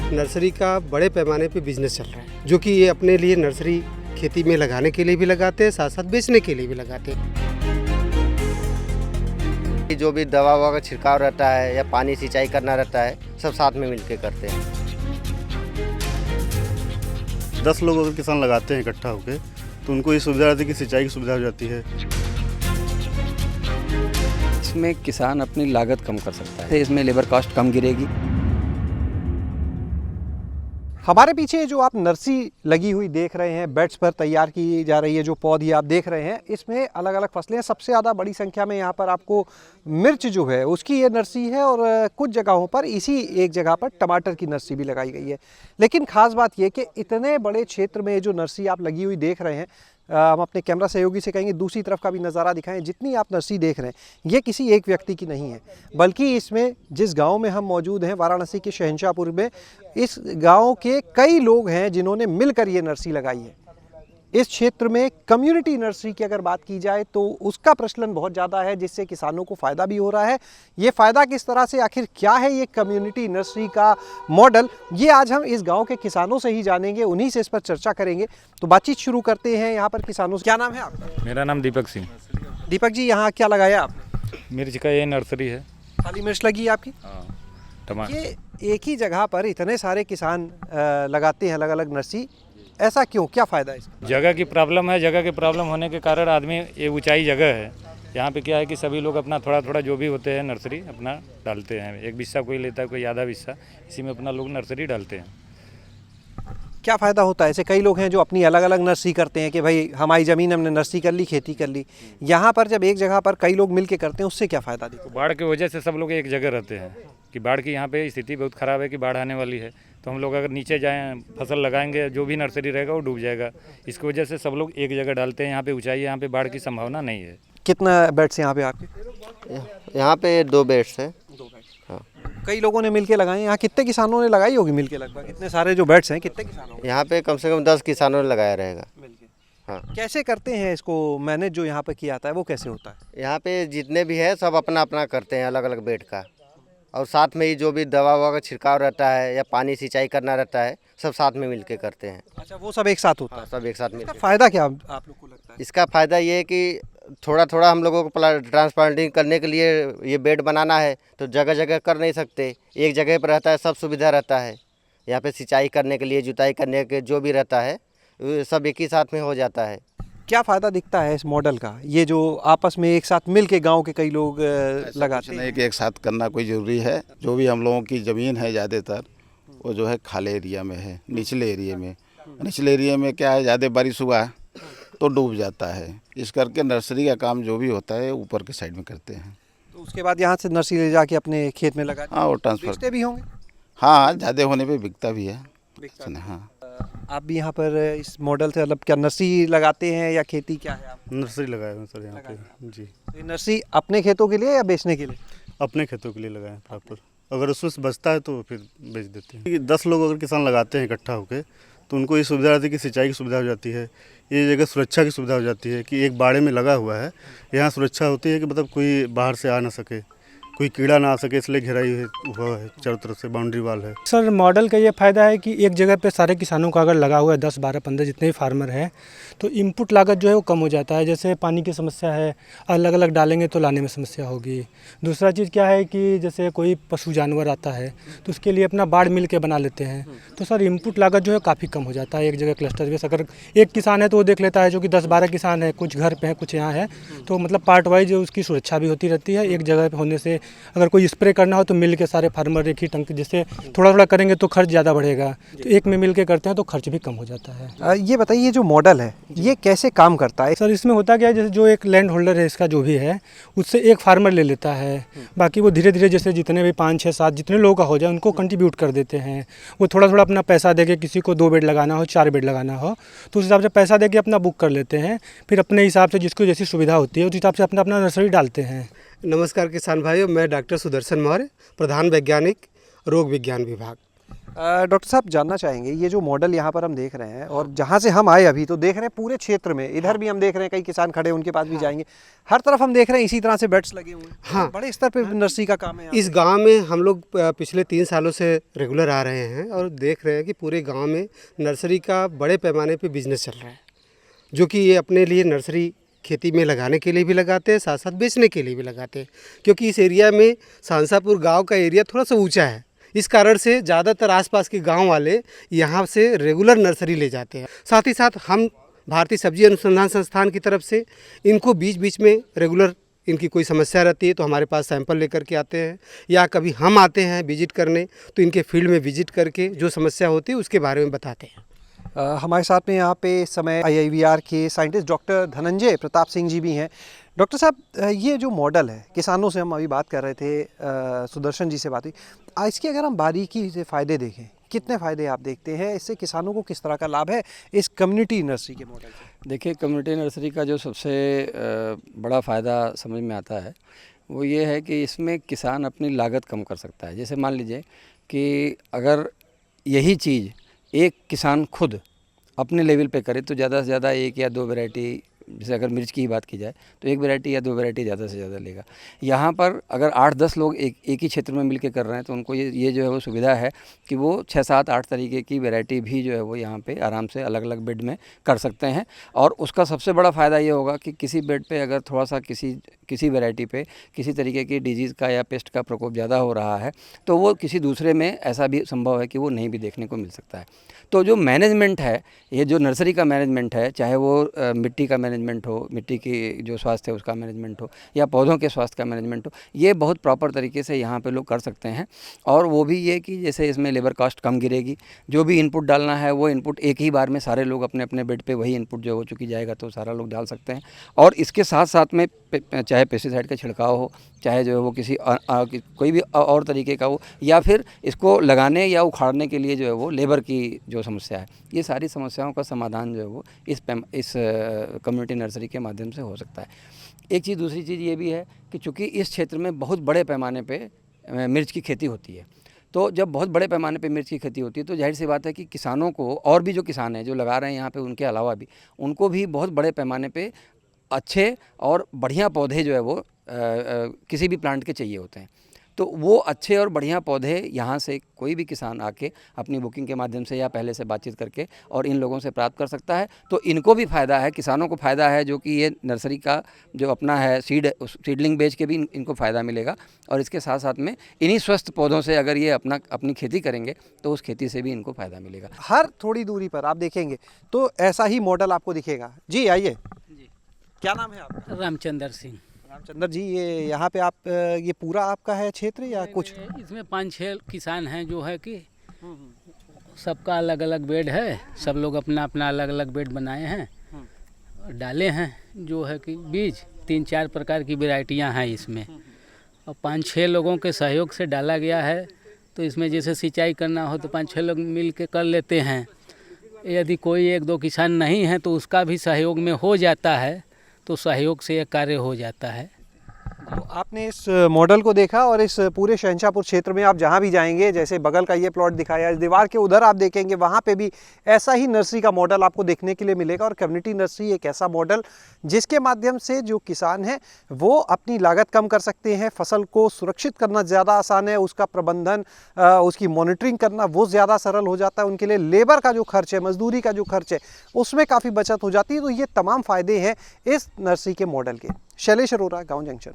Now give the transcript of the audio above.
Nursery का बड़े पैमाने पे बिजनेस चल रहा है, जो कि ये अपने लिए नर्सरी खेती में लगाने के लिए भी लगाते हैं, साथ साथ बेचने के लिए भी लगाते हैं। जो भी दवा ववा का छिड़काव रहता है या पानी सिंचाई करना रहता है, सब साथ में मिलकर करते हैं। 10 लोग अगर किसान लगाते हैं इकट्ठा होकर, तो उनको ये सुविधा रहती है कि सिंचाई की सुविधा हो जाती है। इसमें किसान अपनी लागत कम कर सकता है, इसमें लेबर कॉस्ट कम गिरेगी। हमारे पीछे जो आप नर्सरी लगी हुई देख रहे हैं, बेड्स पर तैयार की जा रही है जो पौधे आप देख रहे हैं, इसमें अलग अलग फसलें हैं। सबसे ज़्यादा बड़ी संख्या में यहाँ पर आपको मिर्च जो है उसकी ये नर्सरी है, और कुछ जगहों पर इसी एक जगह पर टमाटर की नर्सरी भी लगाई गई है। लेकिन ख़ास बात ये कि इतने बड़े क्षेत्र में जो नर्सरी आप लगी हुई देख रहे हैं, हम अपने कैमरा सहयोगी से कहेंगे दूसरी तरफ का भी नज़ारा दिखाएं। जितनी आप नर्सरी देख रहे हैं ये किसी एक व्यक्ति की नहीं है, बल्कि इसमें जिस गांव में हम मौजूद हैं, वाराणसी के शहंशाहपुर में, इस गांव के कई लोग हैं जिन्होंने मिलकर ये नर्सरी लगाई है। इस क्षेत्र में कम्युनिटी नर्सरी की अगर बात की जाए तो उसका प्रचलन बहुत ज़्यादा है, जिससे किसानों को फ़ायदा भी हो रहा है। ये फ़ायदा किस तरह से, आखिर क्या है ये कम्युनिटी नर्सरी का मॉडल, ये आज हम इस गांव के किसानों से ही जानेंगे, उन्हीं से इस पर चर्चा करेंगे। तो बातचीत शुरू करते हैं यहाँ पर किसानों से। क्या नाम है आपका? मेरा नाम दीपक सिंह। दीपक जी, यहाँ क्या लगाया आपने? मिर्च का ये नर्सरी है। खाली मिर्च लगी है आपकी? हाँ, टमाटर। ये एक ही जगह पर इतने सारे किसान लगाते हैं अलग अलग नर्सरी, ऐसा क्यों, क्या फ़ायदा है इसका? जगह की प्रॉब्लम है। जगह की प्रॉब्लम होने के कारण आदमी, ये ऊंचाई जगह है, यहाँ पे क्या है कि सभी लोग अपना थोड़ा थोड़ा जो भी होते हैं नर्सरी अपना डालते हैं। एक बिस्सा कोई लेता है, कोई आधा बिस्सा, इसी में अपना लोग नर्सरी डालते हैं। क्या फ़ायदा होता है? ऐसे कई लोग हैं जो अपनी अलग अलग नर्सरी करते हैं कि भाई हमारी ज़मीन हमने नर्सरी कर ली, खेती कर ली। यहाँ पर जब एक जगह पर कई लोग मिल के करते हैं, उससे क्या फ़ायदा दिखता है? बाढ़ की वजह से सब लोग एक जगह रहते हैं कि बाढ़ की यहाँ पे स्थिति बहुत ख़राब है कि बाढ़ आने वाली है, तो हम लोग अगर नीचे जाएँ फसल लगाएंगे, जो भी नर्सरी रहेगा वो डूब जाएगा। इसकी वजह से सब लोग एक जगह डालते हैं। यहाँ पे ऊंचाई है, यहाँ पे बाढ़ की संभावना नहीं है। कितना बेड्स यहाँ पे आपके? यहाँ पे 2 बेड्स हैं। हाँ। कई लोगों ने मिलके लगाए। यहाँ कितने किसानों ने लगाई होगी मिलके? लगभग इतने सारे जो बेड्स हैं, कितने किसानों ने? यहाँ पे कम से कम 10 किसानों ने लगाया रहेगा। मिलके। हाँ। कैसे करते हैं इसको मैनेज? जो यहाँ पे किया जाता है वो कैसे होता है? यहाँ पे जितने भी है सब अपना अपना करते हैं, अलग अलग बेड का, और साथ में ही जो भी दवा ववा का छिड़काव रहता है या पानी सिंचाई करना रहता है, सब साथ में मिलकर करते हैं। अच्छा, वो सब एक साथ होता है? सब एक साथ मिलकर। फ़ायदा क्या आप लोग को लगता है? इसका फ़ायदा ये है कि थोड़ा थोड़ा हम लोगों को ट्रांसप्लांटिंग करने के लिए ये बेड बनाना है, तो जगह जगह कर नहीं सकते, एक जगह पर रहता है, सब सुविधा रहता है। यहाँ पे सिंचाई करने के लिए, जुताई करने के जो भी रहता है, सब एक ही साथ में हो जाता है। क्या फ़ायदा दिखता है इस मॉडल का? ये जो आपस में एक साथ मिल के गाँव के कई लोग लगाते हैं। एक साथ करना कोई ज़रूरी है। जो भी हम लोगों की ज़मीन है ज़्यादातर वो जो है खाले एरिया में है, निचले एरिया में। निचले एरिया में क्या है, ज़्यादा बारिश हुआ तो डूब जाता है। इस करके नर्सरी का काम जो भी होता है ऊपर के साइड में करते हैं। तो उसके बाद यहाँ से नर्सरी ले जाके अपने खेत में लगा, हाँ, वो ट्रांसफ़र बेचते भी होंगे? हाँ, ज़्यादा होने पे बिकता भी है। हाँ। आप भी यहाँ पर इस मॉडल से, मतलब क्या नर्सरी लगाते हैं या खेती, क्या है आप? नर्सरी लगाया है सर यहाँ पे जी। तो ये नर्सरी अपने खेतों के लिए या बेचने के लिए? अपने खेतों के लिए लगाए प्रॉपर। अगर उसमें से बचता है तो फिर बेच देते हैं। 10 लोग अगर किसान लगाते हैं इकट्ठा होकर, तो उनको ये सुविधा रहती है कि सिंचाई की सुविधा हो जाती है। ये जगह सुरक्षा की सुविधा हो जाती है कि एक बाड़े में लगा हुआ है, यहाँ सुरक्षा होती है कि मतलब कोई बाहर से आ ना सके, कोई कीड़ा ना आ सके, इसलिए घेराई हुआ है, चारों तरफ से बाउंड्री वाल है। सर, मॉडल का ये फ़ायदा है कि एक जगह पे सारे किसानों का अगर लगा हुआ है 10, 12, 15 जितने भी फार्मर हैं, तो इनपुट लागत जो है वो कम हो जाता है। जैसे पानी की समस्या है, अलग अलग डालेंगे तो लाने में समस्या होगी। दूसरा चीज़ क्या है कि जैसे कोई पशु जानवर आता है तो उसके लिए अपना बाड़ मिल के बना लेते हैं, तो सर इनपुट लागत जो है काफ़ी कम हो जाता है एक जगह क्लस्टर में। अगर एक किसान है तो वो देख लेता है, जो कि 10-12 किसान है, कुछ घर पे है कुछ यहाँ है, तो मतलब पार्ट वाइज उसकी सुरक्षा भी होती रहती है। एक जगह पे होने से अगर कोई स्प्रे करना हो तो मिल के सारे फार्मर एक ही टंकी, जिससे थोड़ा थोड़ा करेंगे तो खर्च ज़्यादा बढ़ेगा, तो एक में मिल के करते हैं तो खर्च भी कम हो जाता है। ये बताइए, ये जो मॉडल है ये कैसे काम करता है? सर, इसमें होता क्या है, जैसे जो एक लैंड होल्डर है इसका जो भी है, उससे एक फार्मर ले लेता है, बाकी वो धीरे धीरे जैसे जितने भी 5, 6, 7 जितने लोगों का हो जाए उनको कंट्रीब्यूट कर देते हैं। वो थोड़ा थोड़ा अपना पैसा देके, किसी को 2 बेड लगाना हो, 4 बेड लगाना हो, तो उस हिसाब से पैसा देके अपना बुक कर लेते हैं। फिर अपने हिसाब से जिसको जैसी सुविधा होती है उस हिसाब से अपना अपना नर्सरी डालते हैं। नमस्कार किसान भाइयों, मैं डॉक्टर सुदर्शन मौर्य, प्रधान वैज्ञानिक रोग विज्ञान विभाग। डॉक्टर साहब जानना चाहेंगे ये जो मॉडल यहाँ पर हम देख रहे हैं और जहाँ से हम आए अभी तो देख रहे हैं पूरे क्षेत्र में, इधर भी हम देख रहे हैं कई किसान खड़े हैं, उनके पास भी जाएंगे, हर तरफ हम देख रहे हैं इसी तरह से बेड्स लगे हुए हैं। हाँ। बड़े स्तर पे नर्सरी का काम है यहाँ इस गांव में हम लोग पिछले 3 सालों से रेगुलर आ रहे हैं और देख रहे हैं कि पूरे गांव में नर्सरी का बड़े पैमाने पे बिजनेस चल रहा है, जो कि ये अपने लिए नर्सरी खेती में लगाने के लिए भी लगाते हैं, साथ साथ बेचने के लिए भी लगाते हैं। क्योंकि इस एरिया में सांसापुर गांव का एरिया थोड़ा सा ऊंचा है, इस कारण से ज़्यादातर आसपास के गांव वाले यहाँ से रेगुलर नर्सरी ले जाते हैं। साथ ही साथ हम भारतीय सब्जी अनुसंधान संस्थान की तरफ से इनको बीच बीच में रेगुलर इनकी कोई समस्या रहती है तो हमारे पास सैंपल लेकर के आते हैं, या कभी हम आते हैं विजिट करने तो इनके फील्ड में विजिट करके जो समस्या होती है उसके बारे में बताते हैं। हमारे साथ में यहाँ पे इस समय IIVR के साइंटिस्ट डॉक्टर धनंजय प्रताप सिंह जी भी हैं। डॉक्टर साहब, ये जो मॉडल है, किसानों से हम अभी बात कर रहे थे, सुदर्शन जी से बात हुई, इसके अगर हम बारीकी से फ़ायदे देखें, कितने फ़ायदे आप देखते हैं, इससे किसानों को किस तरह का लाभ है इस कम्युनिटी नर्सरी के मॉडल से? देखिए, कम्युनिटी नर्सरी का जो सबसे बड़ा फ़ायदा समझ में आता है वो ये है कि इसमें किसान अपनी लागत कम कर सकता है। जैसे मान लीजिए कि अगर यही चीज़ एक किसान खुद अपने लेवल पे करे तो ज़्यादा से ज़्यादा 1 या 2 वैरायटी, जैसे अगर मिर्च की ही बात की जाए तो 1 वैरायटी या 2 वैरायटी ज़्यादा से ज़्यादा लेगा। यहाँ पर अगर 8-10 लोग एक ही क्षेत्र में मिलकर कर रहे हैं तो उनको ये जो है वो सुविधा है कि वो 6-7-8 तरीके की वैरायटी भी जो है वो यहाँ पे आराम से अलग अलग बेड में कर सकते हैं। और उसका सबसे बड़ा फ़ायदा ये होगा कि किसी बेड पे अगर थोड़ा सा किसी वैरायटी पे किसी तरीके की डिजीज़ का या पेस्ट का प्रकोप ज़्यादा हो रहा है तो वो किसी दूसरे में ऐसा भी संभव है कि वो नहीं भी देखने को मिल सकता है। तो जो मैनेजमेंट है, ये जो नर्सरी का मैनेजमेंट है, चाहे वो मिट्टी का मैनेजमेंट हो, मिट्टी की जो स्वास्थ्य है उसका मैनेजमेंट हो, या पौधों के स्वास्थ्य का मैनेजमेंट हो, ये बहुत प्रॉपर तरीके से यहाँ पे लोग कर सकते हैं। और वो भी ये कि जैसे इसमें लेबर कॉस्ट कम गिरेगी, जो भी इनपुट डालना है वो इनपुट एक ही बार में सारे लोग अपने अपने बेड पे वही इनपुट जो हो चुकी जाएगा तो सारा लोग डाल सकते हैं। और इसके साथ साथ में चाहे पेस्टिसाइड का छिड़काव हो, चाहे जो है वो किसी कोई भी और तरीके का हो, या फिर इसको लगाने या उखाड़ने के लिए जो है वो लेबर की जो समस्या है, ये सारी समस्याओं का समाधान जो है वो इस कम्युनिटी नर्सरी के माध्यम से हो सकता है। एक चीज़, दूसरी चीज़ ये भी है कि चूँकि इस क्षेत्र में बहुत बड़े पैमाने पे मिर्च की खेती होती है, तो जब बहुत बड़े पैमाने पे मिर्च की खेती होती है तो जाहिर सी बात है कि किसानों को, और भी जो किसान हैं जो लगा रहे हैं यहाँ पे, उनके अलावा भी उनको भी बहुत बड़े पैमाने पे अच्छे और बढ़िया पौधे जो है वो किसी भी प्लांट के चाहिए होते हैं। तो वो अच्छे और बढ़िया पौधे यहाँ से कोई भी किसान आके अपनी बुकिंग के माध्यम से या पहले से बातचीत करके और इन लोगों से प्राप्त कर सकता है। तो इनको भी फ़ायदा है, किसानों को फ़ायदा है, जो कि ये नर्सरी का जो अपना है सीडलिंग बेच के भी इनको फ़ायदा मिलेगा। और इसके साथ साथ में इन्हीं स्वस्थ पौधों से अगर ये अपनी खेती करेंगे तो उस खेती से भी इनको फ़ायदा मिलेगा। हर थोड़ी दूरी पर आप देखेंगे तो ऐसा ही मॉडल आपको दिखेगा। जी आइए, क्या नाम है आपका? रामचंद्र सिंह। रामचंद्र जी, ये यहाँ पे आप ये पूरा आपका है क्षेत्र या कुछ? इसमें 5-6 किसान हैं जो है कि सबका अलग अलग बेड है, सब लोग अपना अपना अलग अलग बेड बनाए हैं, डाले हैं जो है कि बीज 3-4 प्रकार की वैरायटियाँ हैं इसमें, और 5-6 लोगों के सहयोग से डाला गया है। तो इसमें जैसे सिंचाई करना हो तो 5-6 लोग मिल के कर लेते हैं। यदि कोई 1-2 किसान नहीं है तो उसका भी सहयोग में हो जाता है, तो सहयोग से यह कार्य हो जाता है। तो आपने इस मॉडल को देखा और इस पूरे शहंशाहपुर क्षेत्र में आप जहाँ भी जाएंगे, जैसे बगल का ये प्लॉट दिखाया, इस दीवार के उधर आप देखेंगे वहाँ पे भी ऐसा ही नर्सरी का मॉडल आपको देखने के लिए मिलेगा। और कम्युनिटी नर्सरी एक ऐसा मॉडल जिसके माध्यम से जो किसान हैं वो अपनी लागत कम कर सकते हैं, फसल को सुरक्षित करना ज़्यादा आसान है, उसका प्रबंधन, उसकी मॉनिटरिंग करना वो ज़्यादा सरल हो जाता है, उनके लिए लेबर का जो खर्च है, मजदूरी का जो खर्च है, उसमें काफ़ी बचत हो जाती है। तो ये तमाम फ़ायदे हैं इस नर्सरी के मॉडल के। शैलेश अरोरा, गाँव जंक्शन।